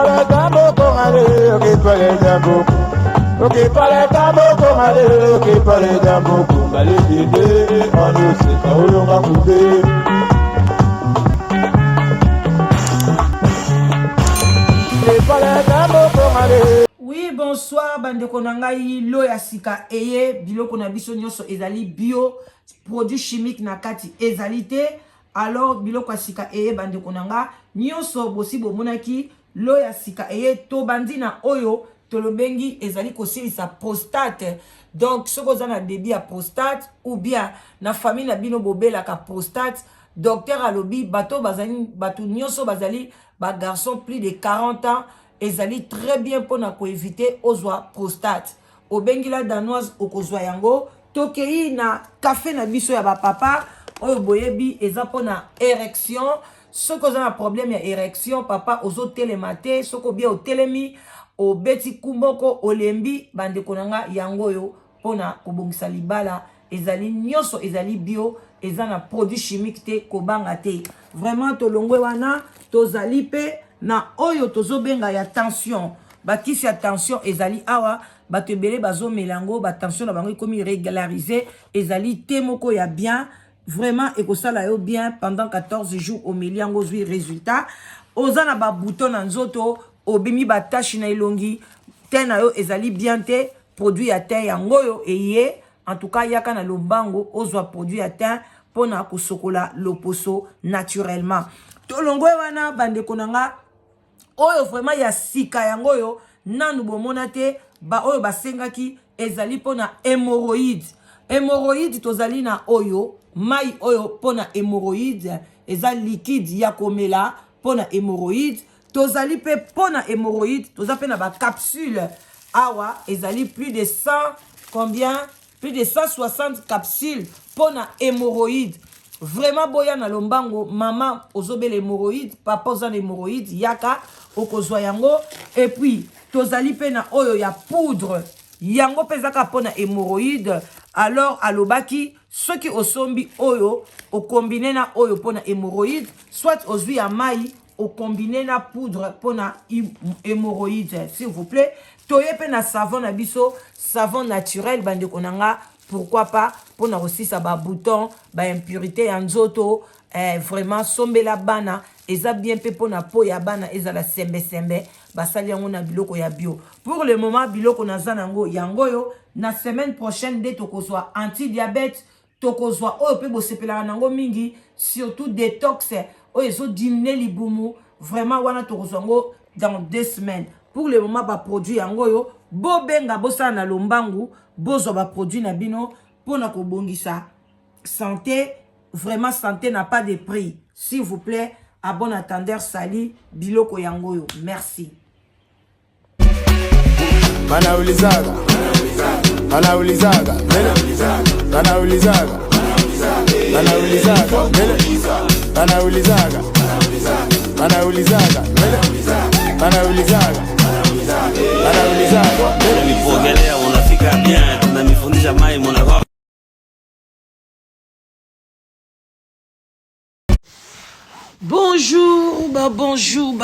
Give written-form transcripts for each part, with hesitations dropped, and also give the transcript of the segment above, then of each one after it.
parle tambo kongale, ok parle tambo. Ok parle tambo kongale, ok parle tambo kongale dede, on sait quand on va couper. Ok parle tambo kongale. Oui, bonsoir, bande konangai lo ya sika eye biloko na biso nyonso ezali bio, produit chimique na kati ezali te. Alors biloko ya sika eye bande konanga nyonso bosi bomonaki lo ya sika eye to bandina oyo tolobengi ezali kosilisa prostate. Donc soko za na débit ya prostate ou bien na famille na bino bobelaka prostate, docteur alobi bato bazali bato nyonso bazali ba garçon plus de 40 ans ezali très bien pour na ko éviter ozwa prostate. Obengila danoise okozwa yango tokei na café na biso ya ba papa oyo boyebi eza pona érection. Soko za na problème ya érection papa ozo telemate soko bien o telemi o beti kumboko olembi bande konanga yango yo pona kobongisa libala ezali nyonso ezali bio eza na produit chimique te kobanga te. Vraiment tolongwe wana tozali pe na oyo tozobenga ya tension bakisi ya tension ezali awa bato ebele bazo melango ba tension na bango ekomi régulariser ezali te moko ya bien vraiment ekosala yo bien pendant 14 jours au miliango zui résultat ozana ba bouton na nzoto obimi ba tache na ilongi te na yo ezali bien te produit ya te yango yo eye en tout cas yaka na lombango ozwa produit ya te pona kosokola loposo naturellement tolongwe wana bande konanga oyo vraiment ya sika yango yo nanu bomona te ba oyo basengaki ezali pona hémorroïde. Hémorroïde tozali na oyo mai oyo pona hémorroïde eza liquide ya komela pona hémorroïde tozali pe pona hémorroïde toza pe na ba capsule awa ezali plus de 100 combien plus de 160 capsules pona hémorroïde. Vraiment boya na lombango maman ozobele hémorroïde papa ozana hémorroïde yaka okozwa yango et puis tozali pe na oyo ya poudre yango pezaka pona hémorroïde. Alors alobaki soki osombi oyo o combiner na oyo pona hémorroïde soit ozwi ya mai o combiner na poudre pona hémorroïde s'il vous plaît. Toye pe na savon na biso savon naturel bande konanga pourquoi pas pona aussi ça ba bouton ba impurité ya nzoto vraiment sombela bana eza bien pe pona po ya bana ezala sembe sembe basali yango na biloko ya bio. Pour le moment biloko na zanango yango yo na semaine prochaine de tokozwa anti-diabète tokozwa oyo pe bosepelaka nango mingi surtout détox oyo ezo diminuer libumu vraiment wana tokozwa ngo dans 2 semaines. Pour le moment ba produit yango yo bobenga bosala na lombangu bozwa ba produit na bino pona kobongisa santé. Vraiment santé n'a pas de prix. S'il vous plaît, à bon attendeur sali biloko yango yo. Merci. Mana ulizaga, mana ulizaga, mana ulizaga, mana ulizaga, mana ulizaga, mana ulizaga, mana ulizaga, mana ulizaga. Nipogelea unafika bien, tunanifundisha mai mwana. Bonjour, bonjour,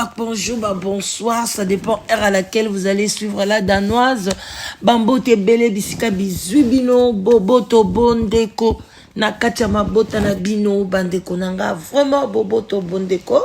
bonsoir. Ça dépend heure à laquelle vous allez suivre la danoise. Bambote bele bisika bizubino, boboto bondeko. Nakacha mabota na bino, bandeko nanga. Vraiment boboto bondeko.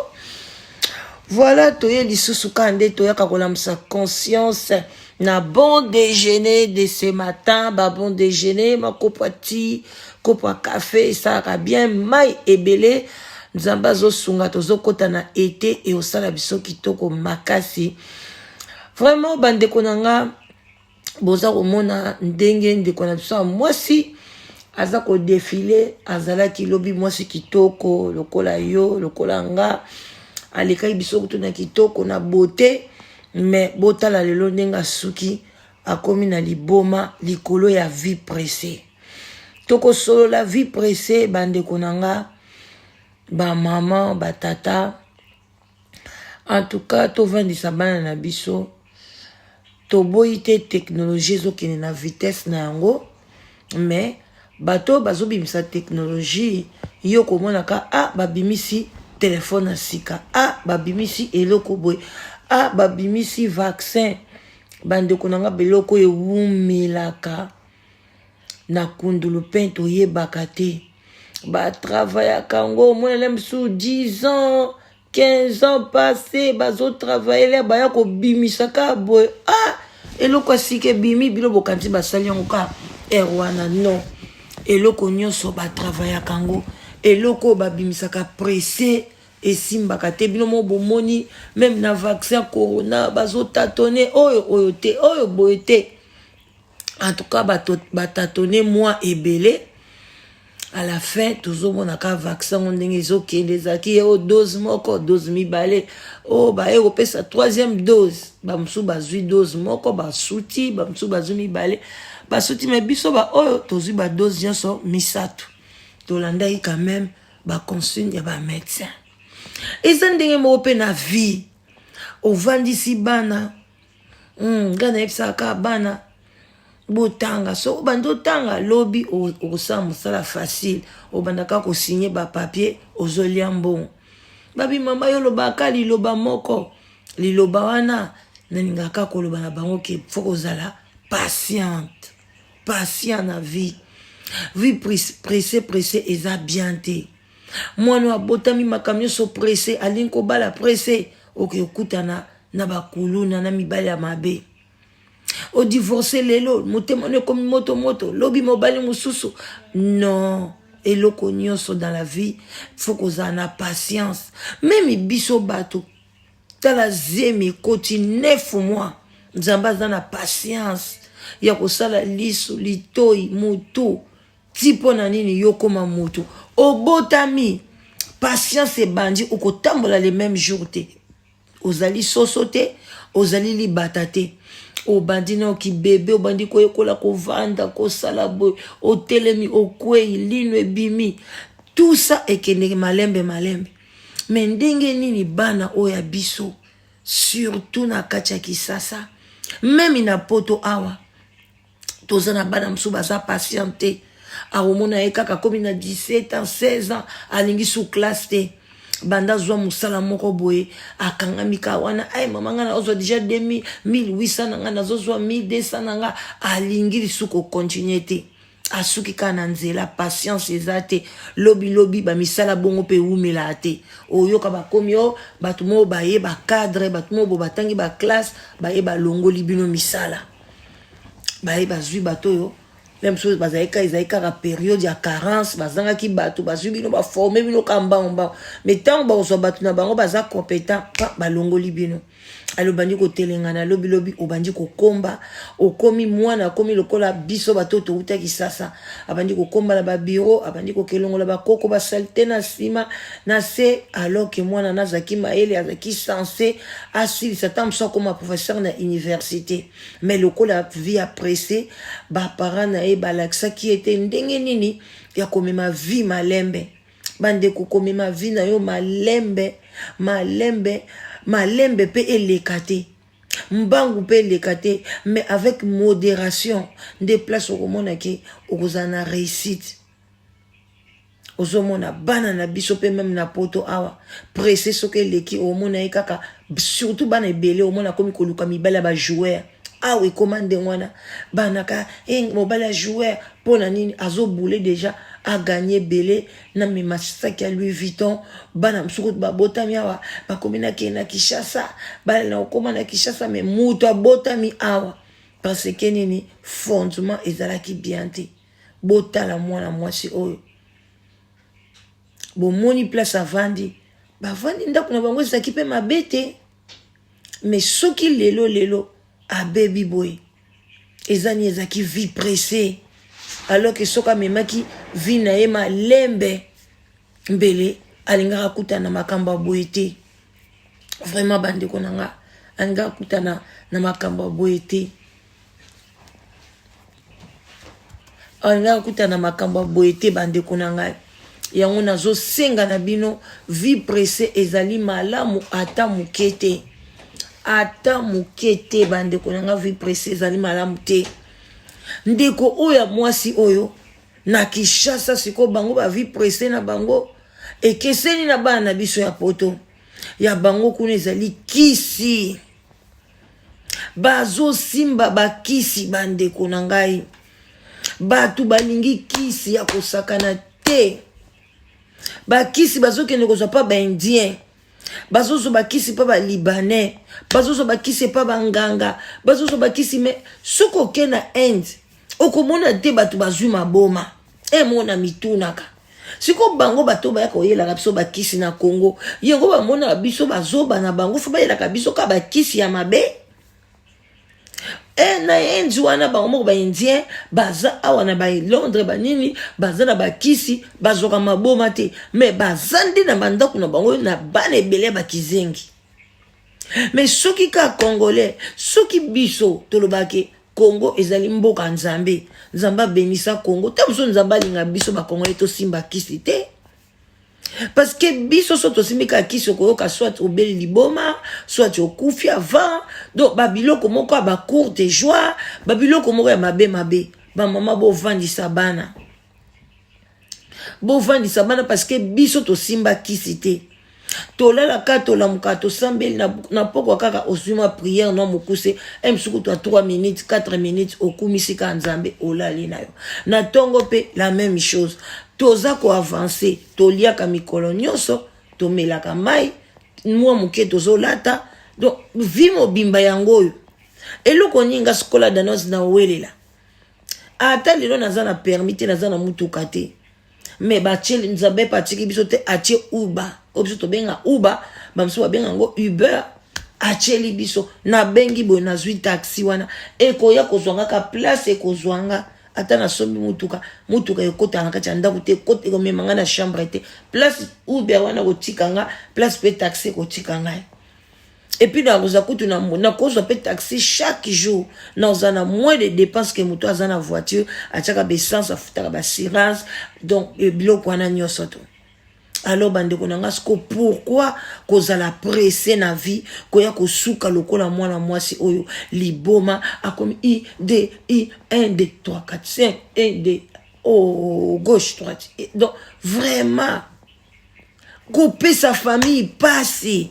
Voilà, toye lisusu kande, toya kakola msa conscience. Na bon déjeuner de ce matin, bon déjeuner, ma kopati, kopa café, ça va bien, mai et belé. Nzamba zo sunga tozo kota na été et osala biso kitoko makasi. Vraiment bandeko nanga boza komona ndenge ndeko na biso mwasi aza ko défiler azala ki lobi mwasi kitoko lokola yo lokola nga aleka biso kutuna kitoko na beauté mais botala lelo ndenga suki akomi na liboma likolo ya vie pressée. Toko solo la vie pressée bandeko nanga ba maman, ba tata. En tout cas, to vandisa bana na biso. To boite technologie zo kene na vitesse na yango. Mais bato bazo bimisa technologie yo komona ka babimisi téléphone na sika babimisi eloko boy ah babimisi vaccin bandeko nanga biloko ewumelaka na kundulu mpe toyebaka te batravaillaka yango omonela mosusu 10 ans 15 ans passé bazotravaille baya kobimisaka boye ah eloko asika ebimi bino bokanisi basali yango ka wana non eloko nyonso batravaillaka yango eloko babimisaka pressé esimbaka te bino mo bomoni même na vaccin corona bazotatone oyo te oyo boye te en tout cas batatone moi ebele à la fin tozomona ka vaccin ndenge ezokende ezaki o dose moko dose mibale o baye kopesa 3e dose bamusu bazwi dose moko basuti bamusu bazwi mibale basuti me biso ba oyo tozwi ba dose nyonso misato tolandaki quand même baconsigne ya bamédecin eza ndenge moko mpe na vie ovandisi bana nga nayebisaka bana botanga so obanda otanga lobi okosala mosala facile obandaka kosinye bapapier ozolia mbongo babimama yo lobaka liloba moko liloba wana naningaka koloba na bango ke fo kozala patient na vie pressé eza bien te mwana abotami makambo nyonso pressé alingi kobala pressé oke okutana na bakuluna na mibali ya mabe o divorce lelo motema ne komi moto lobi mobali mususu non eloko nyonso dans la vie faut kozala na patience même biso bato tala zemi koti 9 mois nzamba aza na patience ya kosala liso litoi mutu tipo na nini yokoma mutu obotami patience ebandi okotambola les mêmes jours te ozali soso te ozali libata te obandi na ki bébé obandi koyekola kovanda kosala boy otelemi okwei lino ebimi tout ça ekende malembe mais ndenge nini bana oya biso surtout na kati ya Kisasa même na poto awa tozana bana msu baza patiente aomona ekaka komi na 17 ans 16 ans alingi sous classe te banda zwa musala moko boye akangami ka wana ay mama nga na ozo déjà 1800 nanga nazozwa 1200 nanga alingi lisuko continuer te asuki kana nzela patience ezate lobi ba misala bongo pe umela te oyoka bakomi o batumo baye ba cadre batumo bo batangi ba classe baye ba longoli bino misala baye bazwi batoyo même chose bazaika izaika la période ya carence bazanga ki bato bazwi bino ba former bino kamba mais tant ba ozo batu na bango baza compétent ba longoli bino alo bandi ko telengana lobi obandi ko komba okomi mwana komi lokola biso batoto uta Kisasa abandi ko komba na ba bureau abandi ko kelongola ba koko ba salte na sima na se alors que mwana nazaki maele azaki censé asili satamso comme professeur na université mais lokola vie pressé ba parents na e balaksa qui était ndenge nini ya komema vie malembe bande ko komema vie na yo malembe pe elekate mbangu pe elekate mais avec modération des places au monde qui ozana réussite ozomona bana na biso pe même na poto awa pressé soke leki au monde ekaka surtout bana ebele au monde komi koluka mibala ba joueur awe commande wana bana ka mobala joueur pona nini azo bouler déjà a gagné belé na mi masaki ya Louis Vuitton bana msuku babotami awa bakomina ke na Kinshasa bana na okoma na Kinshasa mais muto abotami awa parce que nini fondement ezalaki bien te botala mwana mwasi oyo bomoni place avandi bavandi ndako na bango ezaki pe mabete mais soki lelo abebi boy ezani ezaki vie pressée alors que soka memaki vie na ye malembe mbele alingaka kutana makamba boyete vraiment bande konanga alingaka kutana na makamba boyete alingaka kutana makamba boyete bande konanga yango nazo senga na bino vie pressée ezali malamu ata mukete bande konanga vie pressée ezali malamu te ndeko oya mwasi oyo na Kinshasa siko bango ba vie pressée na bango ekeseni na bana biso ya poto ya bango kuna ezali kisi. Bazo simba bakisi bandeko na ngai. Batu balingi kisi ya kosakana te. Bakisi bazokende kozwa pa baindien. Bazozo bakisi pa ba libanais. Bazozo bakisi pa banganga. Bazozo bakisi me soko ke na Inde. Okomona te batu bazwi maboma. Mona mitunaka. Siko bango bato ba koyela biso bakisi na Congo. Yengo ba mona biso bazoba na bango fo ba yela biso ka bakisi ya mabe. Na Inde wana bango ba indien baza awa na ba Londres banini baza na bakisi bazoka maboma te mais bazandi na bandako na bango na bana ebele bakizengi. Mais soki ka congolais soki biso tolobake Congo ezali mboka nzambe nzamba benisa Congo tabuso nzamba linga biso ba congolais to simba kisi te. Parce que biso soto simika kisi okoyoka soit obeli liboma soit okufi avant donc babiloko moko ba cour de joie babiloko moko ya mabe ba mama bo vandisa bana parce que biso to simba kisi te. Tolala ka tolamuka to sambeli na poko kaka osuma prière no mukuse msuku to 3 minutes 4 minutes okumisika nzambe olali nayo na tongo pe la même chose. Toza ko avancer toliaka mikolo nyonso tomelaka mai mwa muke tozolata donc vimo bimba yango eloko ninga skola danos na welela ata lelo nazana permite nazana mutuka te mais bacheli nzabe patiki biso te atie uba obiso to benga uba bamso ba benga ngo Uber acheli biso na bengi bo na zwi taxi wana ekoya kozwanga ka place ekozwanga ata na sombi mutuka ekota na kati ndako te kote ko memanga na chambre te place Uber wana ko tikanga place pe taxi ko tikanga. Et puis dans vous akutu na cause pe taxi chaque jour na ozana moins de dépenses que muto azana voiture achaka be essence afutaka ba assurance donc le biloko wana nyoso to. Alors bandeko nanga sko pourquoi kozala pressé na vie koya kosuka lokola mwana mwasi oyo liboma akomi I D I 1 2 3 4 5 1 2 oh gauche droite donc vraiment couper sa famille passer.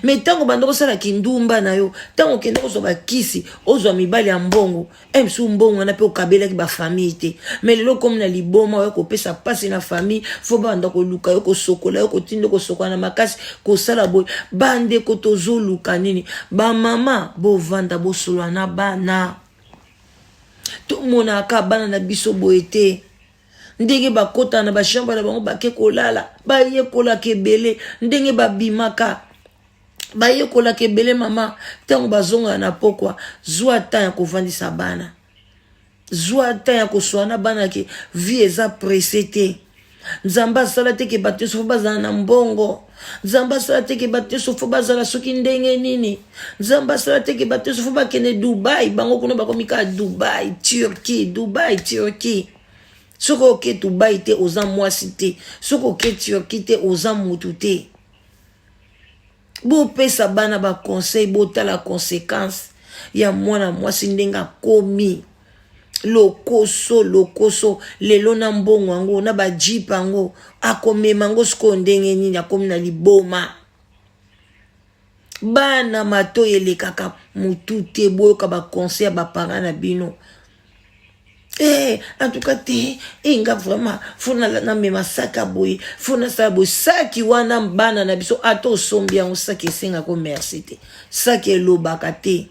Mais tango bandoko sala kindumba na yo tango kende kozoba kisi ozwa mibali ya mbongo msu mbongo na pe okabela ki ba famille te mais lelo comme na liboma yo ko pesa pasi na famille fo banda ko luka yo ko sokola yo ko tindo ko sokola na makasi ko sala boy bande ko tozo luka nini ba mama bo vanda bo solwa na bana to mona ka bana na biso boete ndenge bakota na ba chambre na bango bake kolala ba ye kola kebele ndenge babimaka baye kola kebele mama tango bazonga na pokwa zwa ta ya kovandisa bana zwa ta ya koswana bana ke vie eza pressé te nzamba sala te ke bato so bazana na mbongo nzamba sala te ke bato so bazala soki ndenge nini nzamba sala te ke bato so bakene Dubai bango kuna bakomika Dubai Turquie soko ke Dubai te oza mwasi te soko ke Turquie te oza mutu te. Bo pesa bana ba conseil bota la conséquence ya mwana mwasi ndenga komi lokoso lelo na mbongo ngo na ba jeep ngo akomema ngo sko ndenge nini akomi na liboma bana mato elekaka mutu te boyoka ba conseil ba parents na bino. En tout cas, inga vraiment, fona na mema saka boy, fona sa boy, saki wana bana na biso ato sombia on saki senga ko merci te. Saki lobaka te.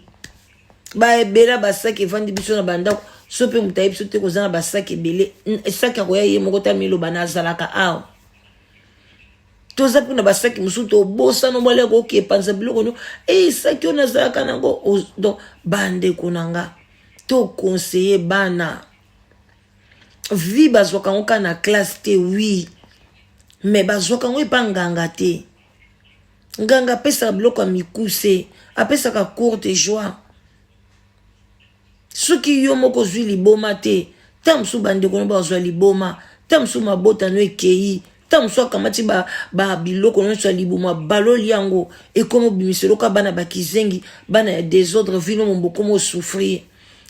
Ba ebela ba saki vandi biso na banda sope mutayi biso te kozana ba saki belé, saki ko ya ye moko ta milo bana zalaka aw. Toza puna ba saki musuto bosa no mole ko ke panza biloko no, saki ona zalaka nango donc bande konanga. To conseiller bana vi bazwaka ngoka na classe te oui mais bazwaka ngo epa nganga te nganga pesa bloko mikuse apesa ka courte joie soki yo moko zwi liboma te tamsu bande kono bazwa liboma tamsu mabota no ekei tamsu akamati ba biloko no so liboma baloli yango e komo bimiselo ka bana bakizengi bana ya désordre vino mboko mo souffrir.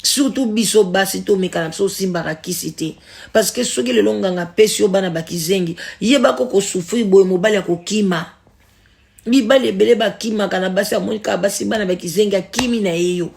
Surtout biso basi to mekana so simbara kisite parce que soki le longanga pesio bana bakizengi yeba ko souffrir boy mobali ya kokima mibali ebele bakimaka na basi amonika basi bana bakizengi akimi na yeyo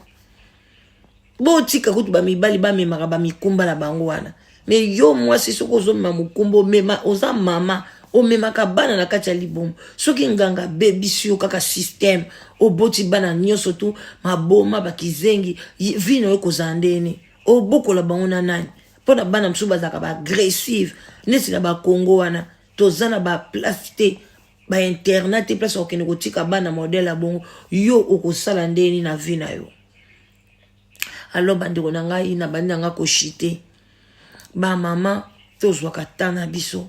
botika kutu bamibali bamemaka bamikumba na bango wana me yo mwasi soko ozomema mokumba omema oza mama omemaka bana na kati ya libomo soki nganga bebisi yo kaka système oboti bana nyonso tu maboma bakizengi vino yo kozala ndeni obokola bango na nani mpona bana mosusu bazalaka baagressive neti na bakongo wana toza na baplace te bainternat te place okende kotika bana modele ya bongo yo okosala ndeni na vi na yo alors bandeko na ngai na bandi na ngai koshite bamama tozwaka ta na biso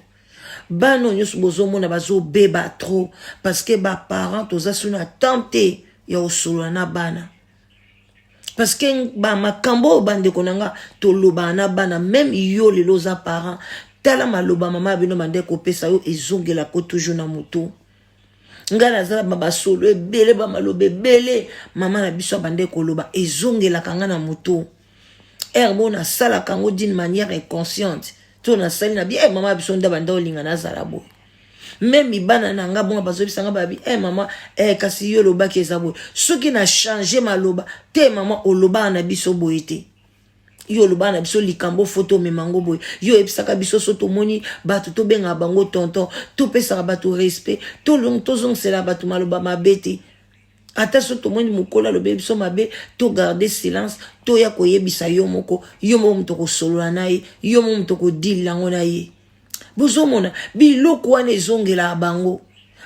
bano nyonso bozomona bazobeba trop parce que baparent toza so na tante ya osolola na bana parce que bamakambo bandeko na nga tolobaka na bana même yo lelo oza parent tala maloba mama bino bande kopesa yo ezongelako toujours na moto nga nazala basolo ebele bamaloba ebele mama na biso bande koloba ezongelaka nga na moto erbo nasalaka yango d'une manière inconsciente to nasali na bi mama biso nda banda olinga nazala boye même ibana na nga bonga bazobisa nga babi mama kasi yo lobaki eza boye soki na changer maloba te mama oloba na biso boye te yo loba na biso likambo photo memango boy yo ebisaka biso soto moni batu to benga bango tonton to pesa batu respect to long to zong sela batu maloba mabete ata soto moni mukola lobe biso mabe to garder silence to ya koyebisa yo moko mto ko solola naye yo mto ko deal lango naye bozomona biloko wana ezongela bango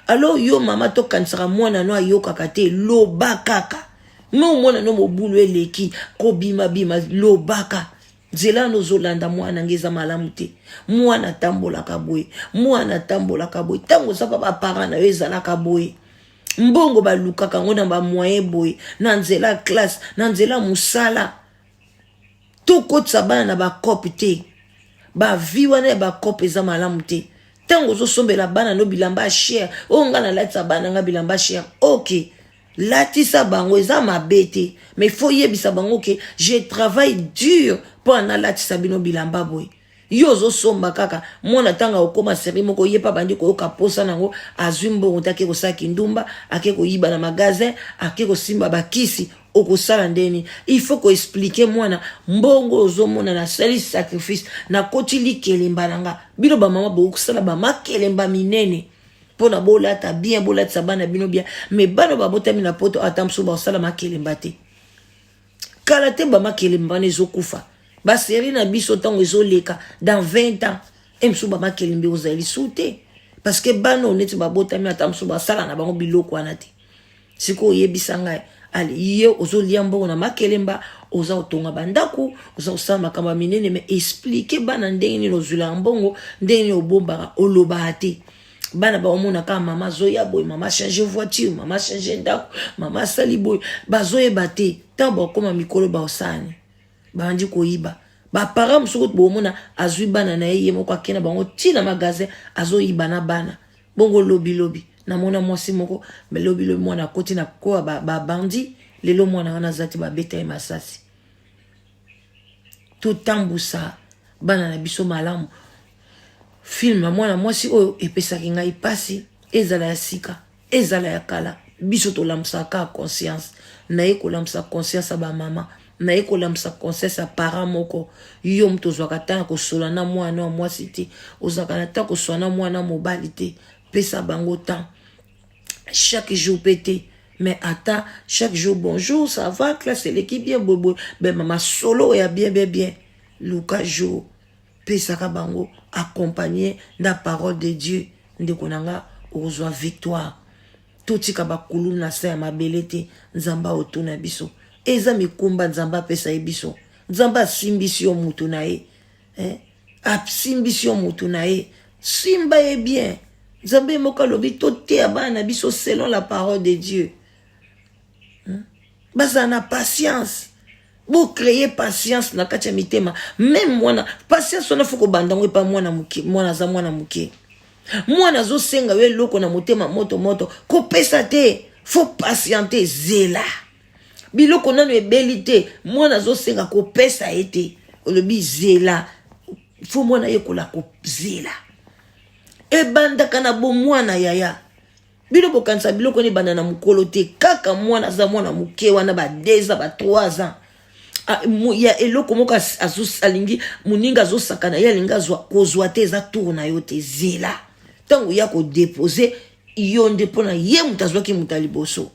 alors yo mama to kansaka mwana no ayokaka te loba kaka no mwana no mobulu eleki ko bima lobaka nzela no zolanda mwana ngeza malamu te mwana tambolaka boye tango sapa ba parana yo ezalaka boye mbongo balukaka ngo na ba moyen boye na nzela classe na nzela musala to kotsa bana na ba kopi te ba vi wana ba kopi eza malamu te tango zo sombela bana no bilamba cher onga na latsa bana nga bilamba cher okay latisa bango eza mabete mais faut yebisa bango ke je travaille dur pour na latisa bino bilamba boy yo zo somba kaka mona tanga okoma seri moko yepa bandi ko kaposa nango azwimbo utake ko saki ndumba ake ko yiba na magasin ake ko simba bakisi okosala ndeni il faut ko expliquer mwana mbongo ozomona na sali sacrifice na kotili kelemba nanga bino ba mama bo kusala ba makelemba minene pona bolata bien bolata bana bino bien mais bana babotami na poto atamso ba sala makelemba te kala te ba makelemba ne zokufa ba seri na biso tango ezoleka dans 20 ans emso ba makelembe ozali sute parce que bana oneti babotami atamso ba sala na bango biloko wana te siko yebisa ngai ali ye ozolia mbongo na makelemba oza otonga bandaku oza osala makambo minene mais expliquer bana ndenge ni lozula mbongo ndenge ni obombaka oloba te bana ba omona ka mama zoya boy mama changer voiture mama changer ndako mama sali boy bazoye bate tambo koma mikolo ba osani bandi koyiba ba para msuko bomona azwi bana na yeye moko akena bango tina magasin azoyiba na bana bongo lobi na mona mwasi moko me lobi mwana koti na ko ba bandi lelo mwana wana zati ba beta masasi to tambusa bana na biso malamu film mwana mwasi oyo epesaki ngai pasi ezala ya sika ezala ya kala biso to lamsaka conscience na ekolamsa conscience ba mama na ekolamsa conscience para moko yo mto zwaka tanga ko sola na mwana wa mwasi te ozaka na ta ko sona mwana mobali te pesa bango temps chaque jour pété mais attends chaque jour bonjour ça va classe l'équipe bien bobo ben mama solo ya bien Luka jour pesa ka bango accompagné la parole de Dieu ndeko nanga ozwa victoire totika bakulu na sa ma belete nzamba otuna biso eza mikumba nzamba pesa ebiso nzamba simbisio mutu na ye simbisio mutu na ye simba e bien nzambe moka lobi tote abana biso selon la parole de Dieu basa na patience Bo créer patience na kacha mitema même mwana patience on a foko bandango pa mwana muke mwana za mwana muke mwana zo senga we loko na motema moto ko pesa te faut patienter zela biloko nanu ebelite mwana zo senga ko pesa ete olobi zela faut mwana yekola ko zela e banda kana bo mwana yaya Bilo bokanisa biloko ne bana na mukolo te kaka mwana za mwana muke wana ba 2 ans ba 3 ans. Ya eloko moko alingi muninga zo sakana ya linga zo kozwa te za tourna yo te zela. Tango ya ko déposer yo ndepona ye mutazwa ki mutaliboso.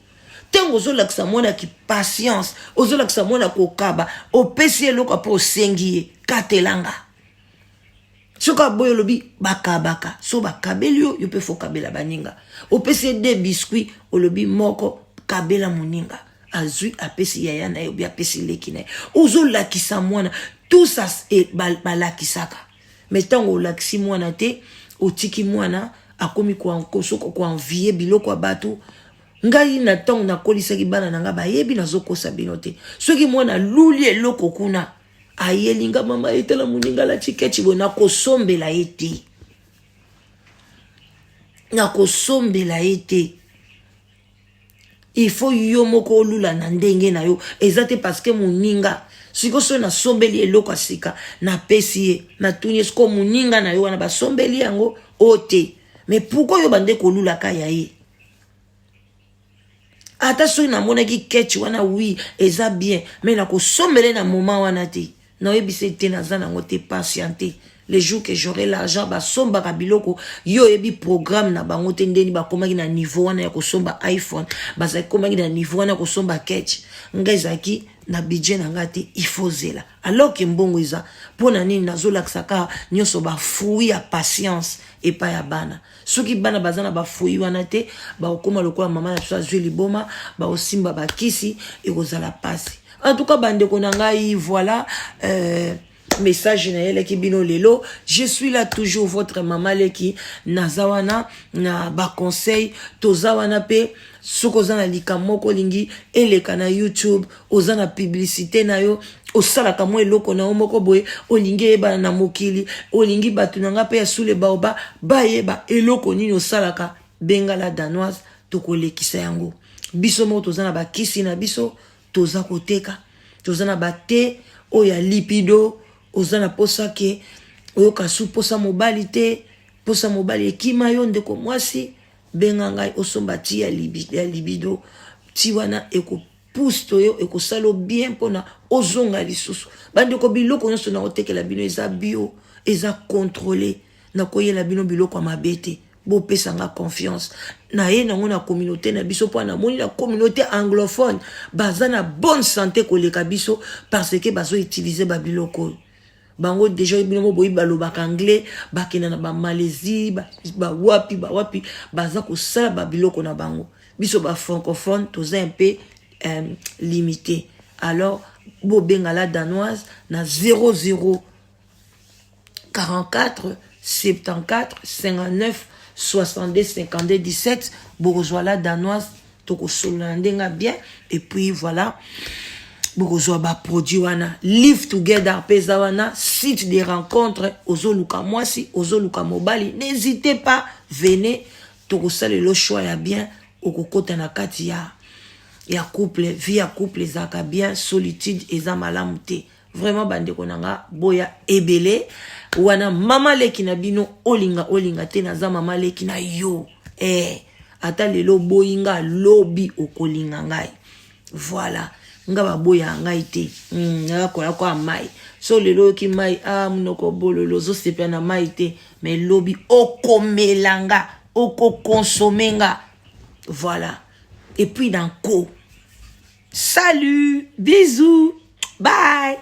Tango zo lakisa mwana ki patience, ozo lakisa mwana ko kaba, opesi eloko po sengi katelanga. Soka boyo lobi baka so bakabeli yo pe fo kabela baninga. Opesi 2 biscuits olobi moko kabela muninga. Azui apesi yaya na yo bi apesi leki na yo. Ozo lakisa mwana tout ça e balakisaka. Mais tango lakisi mwana te otiki mwana akomi kwa nkosoko kwa envier biloko ya batu. Ngai na tango na kolisaki bana nanga bayebi nazokosa bino te. Soki mwana luli eloko kuna ayelinga mama etela muninga la chikechi bo na kosombela ete. Na kosombela ete. Il faut yo moko lula na ndenge na yo. Ezate parce que muninga siko so na sombeli eloko asika na pesi na tunye sko muninga na yo wana ba sombeli yango ote. Mais pourquoi yo bande ko lula kaya ye? Ata so na mona ki kechi wana oui eza bien mais na ko sombele na moment wana te. Na yebise te na zana ngote patienter. Les jours que j'aurai l'argent ba somba kabiloko yo ebi programme na bango te ndeni ba komaki na niveau wana ya ko somba iPhone ba za komaki na niveau wana ko somba catch ngezaki na budget na ngati ifozela alors que mbongo iza pona nini nazolakisaka nyoso ba fruit ya patience et pas ya bana soki bana bazana ba fruit wana te ba okoma lokola mama na tsa zwi liboma ba osimba ba kisi et kozala pasi en tout cas bande ko ngai voilà message na yele ki bino lelo je suis là toujours votre maman leki nazawana na ba conseil tozawana pe sukozana likamoko lingi eleka na YouTube ozana publicité na yo osala kamo eloko na omoko boye olingi eba na mokili olingi batu nanga pe ya sule baoba bayeba eloko nini osalaka bengala danoise tokolekisa yango biso mo tozana ba kisi na biso toza koteka tozana ba te oya lipido ozana posa ke oyoka su posa mobali te posa mobali ekima yo ndeko mwasi benga ngai osomba ti ya libido ti wana eko pusto yo eko salo bien pona ozonga lisusu bandeko biloko nyonso na otekela bino eza bio eza contrôlé na koyela bino biloko mabete bo pesa nga confiance na ye nango na communauté na biso po na moni na communauté anglophone baza na bonne santé koleka biso parce que bazo utiliser ba biloko bango déjà bino boyi balobaka anglais bakena na ba Malaisie ba wapi baza ko sala ba biloko na bango biso ba francophone toza un peu limité alors bo bengala danoise na 00 44 74 59 62 52 17 bourgeois danoise toko solandenga bien et puis voilà bourgeois ba produit wana live together pesa wana site de rencontres ozoluka mwasi ozoluka mobali n'hésitez pas venez toko sala le choix ya bien okokota na kati ya couple vie ya couple zaka bien solitude eza malamu te vraiment bandeko nanga boya ebele wana mama leki na bino olinga te naza mama leki na yo ata lelo boyinga lobi okolinga ngai voilà nga baboya ngai te nakola kwa mai so lelo ki mai munoko bololo zo sepia na mai te mais lobi okomelanga okokonsommenga voilà et puis dans ko salut bisous bye